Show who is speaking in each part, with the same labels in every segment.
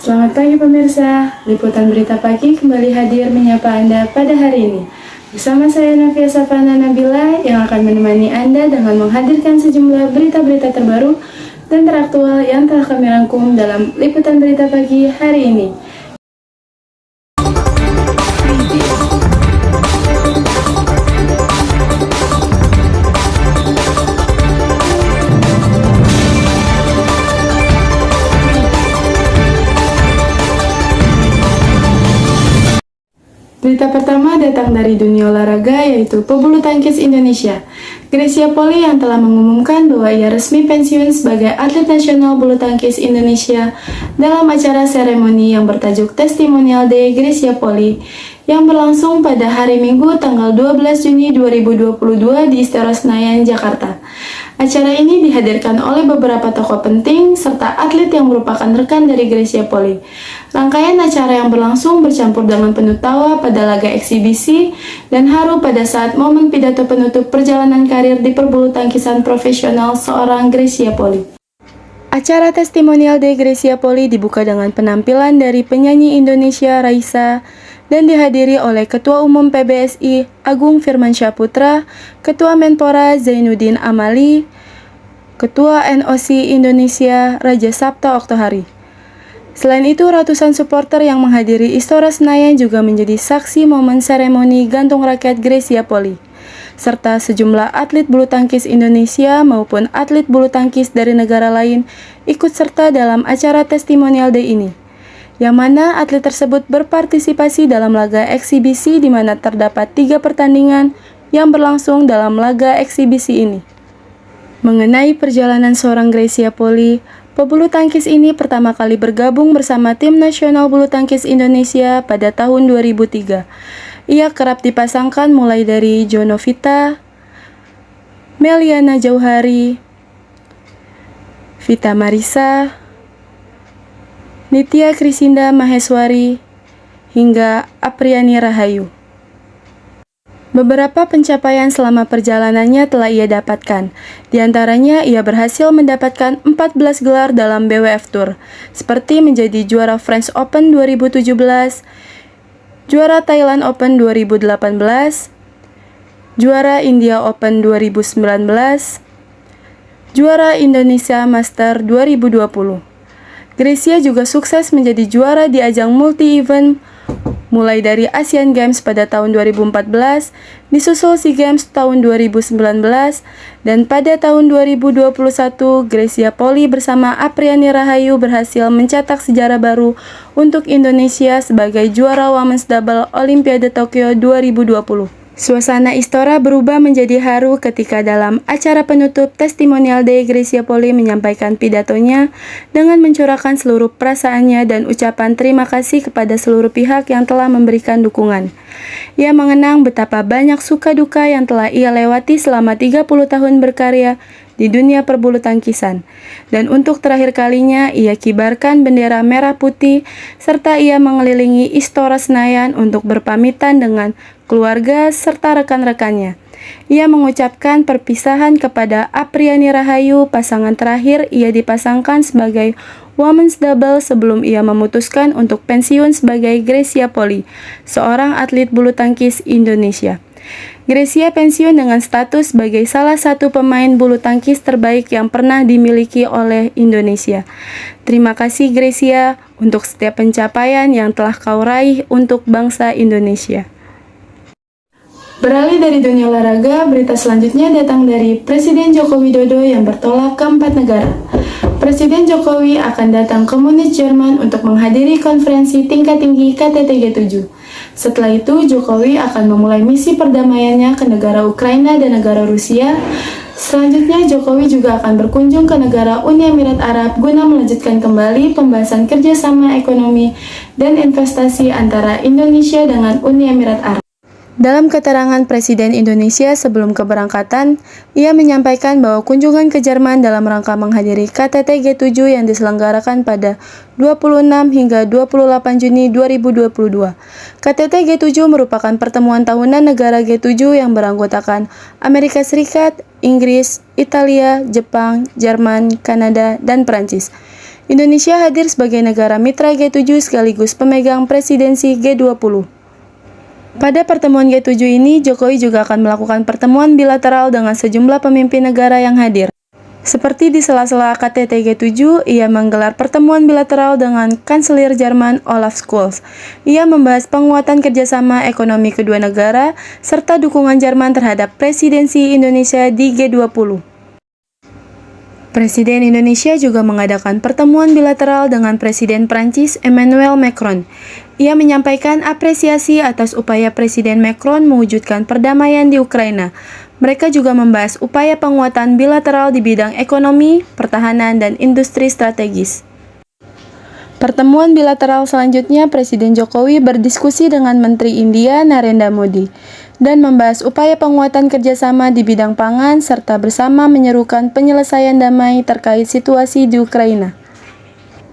Speaker 1: Selamat pagi pemirsa, liputan berita pagi kembali hadir menyapa Anda pada hari ini. Bersama saya Novia Safana Nabila yang akan menemani Anda dengan menghadirkan sejumlah berita-berita terbaru dan teraktual yang telah kami rangkum dalam liputan berita pagi hari ini. Berita pertama datang dari dunia olahraga, yaitu pebulu tangkis Indonesia. Grecia Poli yang telah mengumumkan bahwa ia resmi pensiun sebagai atlet nasional bulu tangkis Indonesia dalam acara seremoni yang bertajuk Testimonial Day Grecia Poli yang berlangsung pada hari Minggu tanggal 12 Juni 2022 di Istora Senayan, Jakarta. Acara ini dihadirkan oleh beberapa tokoh penting serta atlet yang merupakan rekan dari Grecia Poli. Rangkaian acara yang berlangsung bercampur dengan penuh tawa pada laga eksibisi dan haru pada saat momen pidato penutup perjalanan karir di perbulu tangkisan profesional seorang Grecia Poli. Acara Testimonial Day Grecia Poli dibuka dengan penampilan dari penyanyi Indonesia Raisa dan dihadiri oleh Ketua Umum PBSI Agung Firmansyah Putra, Ketua Menpora Zainuddin Amali, Ketua NOC Indonesia Raja Sabta Oktohari. Selain itu, ratusan supporter yang menghadiri Istora Senayan juga menjadi saksi momen seremoni gantung raket Grecia Poli, serta sejumlah atlet bulu tangkis Indonesia maupun atlet bulu tangkis dari negara lain ikut serta dalam acara Testimonial Day ini, yang mana atlet tersebut berpartisipasi dalam laga eksibisi di mana terdapat 3 pertandingan yang berlangsung dalam laga eksibisi ini. Mengenai perjalanan seorang Grecia Poli, pebulu tangkis ini pertama kali bergabung bersama tim nasional bulu tangkis Indonesia pada tahun 2003. Ia kerap dipasangkan mulai dari Jonovita, Meliana Jauhari, Vita Marisa, Nitya Krisinda Maheswari, hingga Apriani Rahayu. Beberapa pencapaian selama perjalanannya telah ia dapatkan. Di antaranya, ia berhasil mendapatkan 14 gelar dalam BWF Tour, seperti menjadi juara French Open 2017, juara Thailand Open 2018, juara India Open 2019, juara Indonesia Master 2020. Grecia juga sukses menjadi juara di ajang multi-event mulai dari Asian Games pada tahun 2014, disusul SEA Games tahun 2019, dan pada tahun 2021, Grecia Poli bersama Apriani Rahayu berhasil mencetak sejarah baru untuk Indonesia sebagai juara Women's Double Olimpiade Tokyo 2020. Suasana Istora berubah menjadi haru ketika dalam acara penutup Testimonial Day Grecia Poli menyampaikan pidatonya dengan mencurahkan seluruh perasaannya dan ucapan terima kasih kepada seluruh pihak yang telah memberikan dukungan. Ia mengenang betapa banyak suka duka yang telah ia lewati selama 30 tahun berkarya di dunia perbulu tangkisan. Dan untuk terakhir kalinya, ia kibarkan bendera merah putih serta ia mengelilingi Istora Senayan untuk berpamitan dengan keluarga serta rekan-rekannya. Ia mengucapkan perpisahan kepada Apriani Rahayu, pasangan terakhir ia dipasangkan sebagai Women's Double sebelum ia memutuskan untuk pensiun sebagai Grecia Poli, seorang atlet bulu tangkis Indonesia. Grecia pensiun dengan status sebagai salah satu pemain bulu tangkis terbaik yang pernah dimiliki oleh Indonesia. Terima kasih Grecia untuk setiap pencapaian yang telah kau raih untuk bangsa Indonesia. Beralih dari dunia olahraga, berita selanjutnya datang dari Presiden Joko Widodo yang bertolak ke 4 negara. Presiden Jokowi akan datang ke Munich, Jerman untuk menghadiri konferensi tingkat tinggi KTT G7. Setelah itu, Jokowi akan memulai misi perdamaiannya ke negara Ukraina dan negara Rusia. Selanjutnya, Jokowi juga akan berkunjung ke negara Uni Emirat Arab guna melanjutkan kembali pembahasan kerjasama ekonomi dan investasi antara Indonesia dengan Uni Emirat Arab. Dalam keterangan Presiden Indonesia sebelum keberangkatan, ia menyampaikan bahwa kunjungan ke Jerman dalam rangka menghadiri KTT G7 yang diselenggarakan pada 26 hingga 28 Juni 2022. KTT G7 merupakan pertemuan tahunan negara G7 yang beranggotakan Amerika Serikat, Inggris, Italia, Jepang, Jerman, Kanada, dan Perancis. Indonesia hadir sebagai negara mitra G7 sekaligus pemegang presidensi G20. Pada pertemuan G7 ini, Jokowi juga akan melakukan pertemuan bilateral dengan sejumlah pemimpin negara yang hadir. Seperti di sela-sela KTT G7, ia menggelar pertemuan bilateral dengan Kanselir Jerman Olaf Scholz. Ia membahas penguatan kerjasama ekonomi kedua negara, serta dukungan Jerman terhadap presidensi Indonesia di G20. Presiden Indonesia juga mengadakan pertemuan bilateral dengan Presiden Prancis Emmanuel Macron. Ia menyampaikan apresiasi atas upaya Presiden Macron mewujudkan perdamaian di Ukraina. Mereka juga membahas upaya penguatan bilateral di bidang ekonomi, pertahanan, dan industri strategis. Pertemuan bilateral selanjutnya, Presiden Jokowi berdiskusi dengan Menteri India Narendra Modi dan membahas upaya penguatan kerjasama di bidang pangan serta bersama menyerukan penyelesaian damai terkait situasi di Ukraina.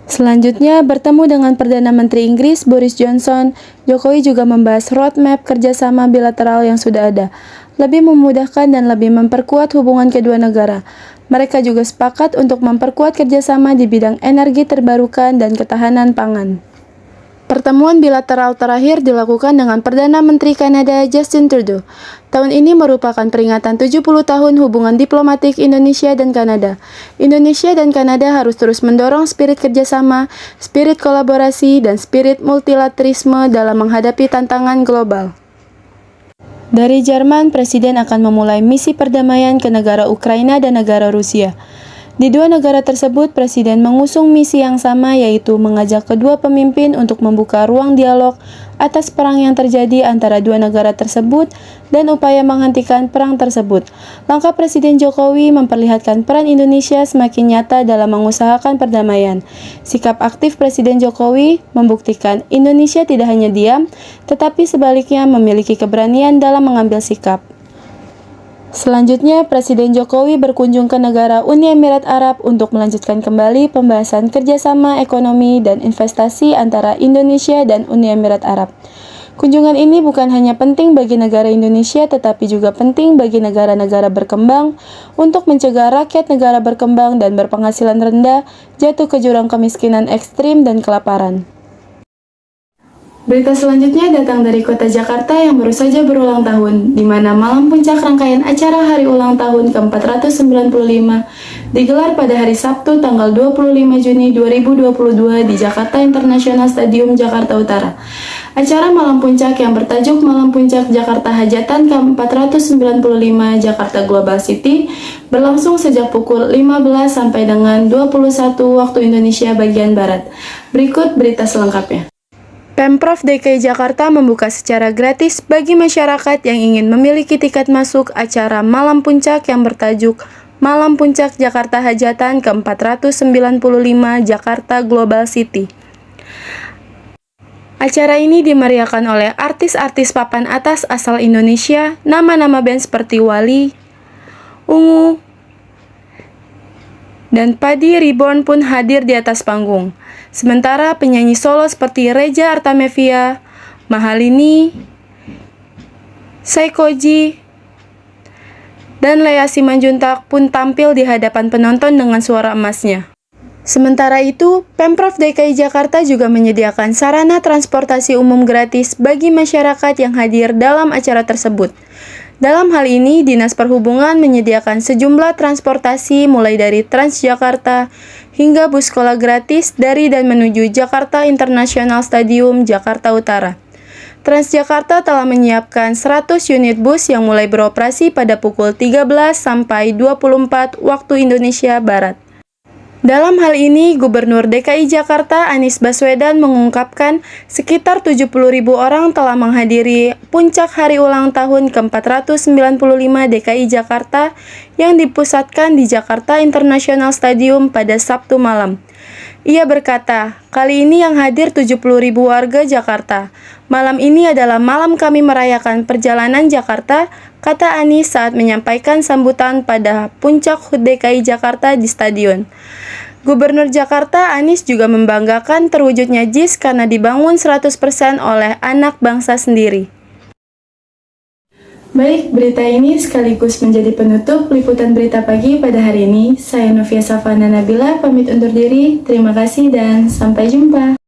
Speaker 1: Selanjutnya, bertemu dengan Perdana Menteri Inggris Boris Johnson, Jokowi juga membahas roadmap kerjasama bilateral yang sudah ada, lebih memudahkan dan lebih memperkuat hubungan kedua negara. Mereka juga sepakat untuk memperkuat kerjasama di bidang energi terbarukan dan ketahanan pangan. Pertemuan bilateral terakhir dilakukan dengan Perdana Menteri Kanada Justin Trudeau. Tahun ini merupakan peringatan 70 tahun hubungan diplomatik Indonesia dan Kanada. Indonesia dan Kanada harus terus mendorong spirit kerjasama, spirit kolaborasi, dan spirit multilaterisme dalam menghadapi tantangan global. Dari Jerman, Presiden akan memulai misi perdamaian ke negara Ukraina dan negara Rusia. Di dua negara tersebut, Presiden mengusung misi yang sama, yaitu mengajak kedua pemimpin untuk membuka ruang dialog atas perang yang terjadi antara dua negara tersebut dan upaya menghentikan perang tersebut. Langkah Presiden Jokowi memperlihatkan peran Indonesia semakin nyata dalam mengusahakan perdamaian. Sikap aktif Presiden Jokowi membuktikan Indonesia tidak hanya diam, tetapi sebaliknya memiliki keberanian dalam mengambil sikap. Selanjutnya, Presiden Jokowi berkunjung ke negara Uni Emirat Arab untuk melanjutkan kembali pembahasan kerjasama ekonomi dan investasi antara Indonesia dan Uni Emirat Arab. Kunjungan ini bukan hanya penting bagi negara Indonesia, tetapi juga penting bagi negara-negara berkembang untuk mencegah rakyat negara berkembang dan berpenghasilan rendah jatuh ke jurang kemiskinan ekstrim dan kelaparan. Berita selanjutnya datang dari kota Jakarta yang baru saja berulang tahun, di mana malam puncak rangkaian acara hari ulang tahun ke-495 digelar pada hari Sabtu tanggal 25 Juni 2022 di Jakarta International Stadium, Jakarta Utara. Acara malam puncak yang bertajuk Malam Puncak Jakarta Hajatan ke-495 Jakarta Global City berlangsung sejak pukul 15 sampai dengan 21 waktu Indonesia bagian Barat. Berikut berita selengkapnya. Pemprov DKI Jakarta membuka secara gratis bagi masyarakat yang ingin memiliki tiket masuk acara Malam Puncak yang bertajuk Malam Puncak Jakarta Hajatan ke-495 Jakarta Global City. Acara ini dimeriahkan oleh artis-artis papan atas asal Indonesia, nama-nama band seperti Wali, Ungu, dan Padi Reborn pun hadir di atas panggung. Sementara penyanyi solo seperti Reza Artamevia, Mahalini, Saikoji, dan Lea Simanjuntak pun tampil di hadapan penonton dengan suara emasnya. Sementara itu, Pemprov DKI Jakarta juga menyediakan sarana transportasi umum gratis bagi masyarakat yang hadir dalam acara tersebut. Dalam hal ini, Dinas Perhubungan menyediakan sejumlah transportasi mulai dari Transjakarta hingga bus sekolah gratis dari dan menuju Jakarta International Stadium, Jakarta Utara. Transjakarta telah menyiapkan 100 unit bus yang mulai beroperasi pada pukul 13 sampai 24 waktu Indonesia Barat. Dalam hal ini, Gubernur DKI Jakarta Anies Baswedan mengungkapkan sekitar 70.000 orang telah menghadiri puncak hari ulang tahun ke-495 DKI Jakarta yang dipusatkan di Jakarta International Stadium pada Sabtu malam. Ia berkata, kali ini yang hadir 70.000 warga Jakarta. Malam ini adalah malam kami merayakan perjalanan Jakarta, kata Anies saat menyampaikan sambutan pada puncak HUT DKI Jakarta di stadion. Gubernur Jakarta Anies juga membanggakan terwujudnya JIS karena dibangun 100% oleh anak bangsa sendiri. Baik, berita ini sekaligus menjadi penutup liputan berita pagi pada hari ini. Saya Novia Safana Nabila, pamit undur diri. Terima kasih dan sampai jumpa.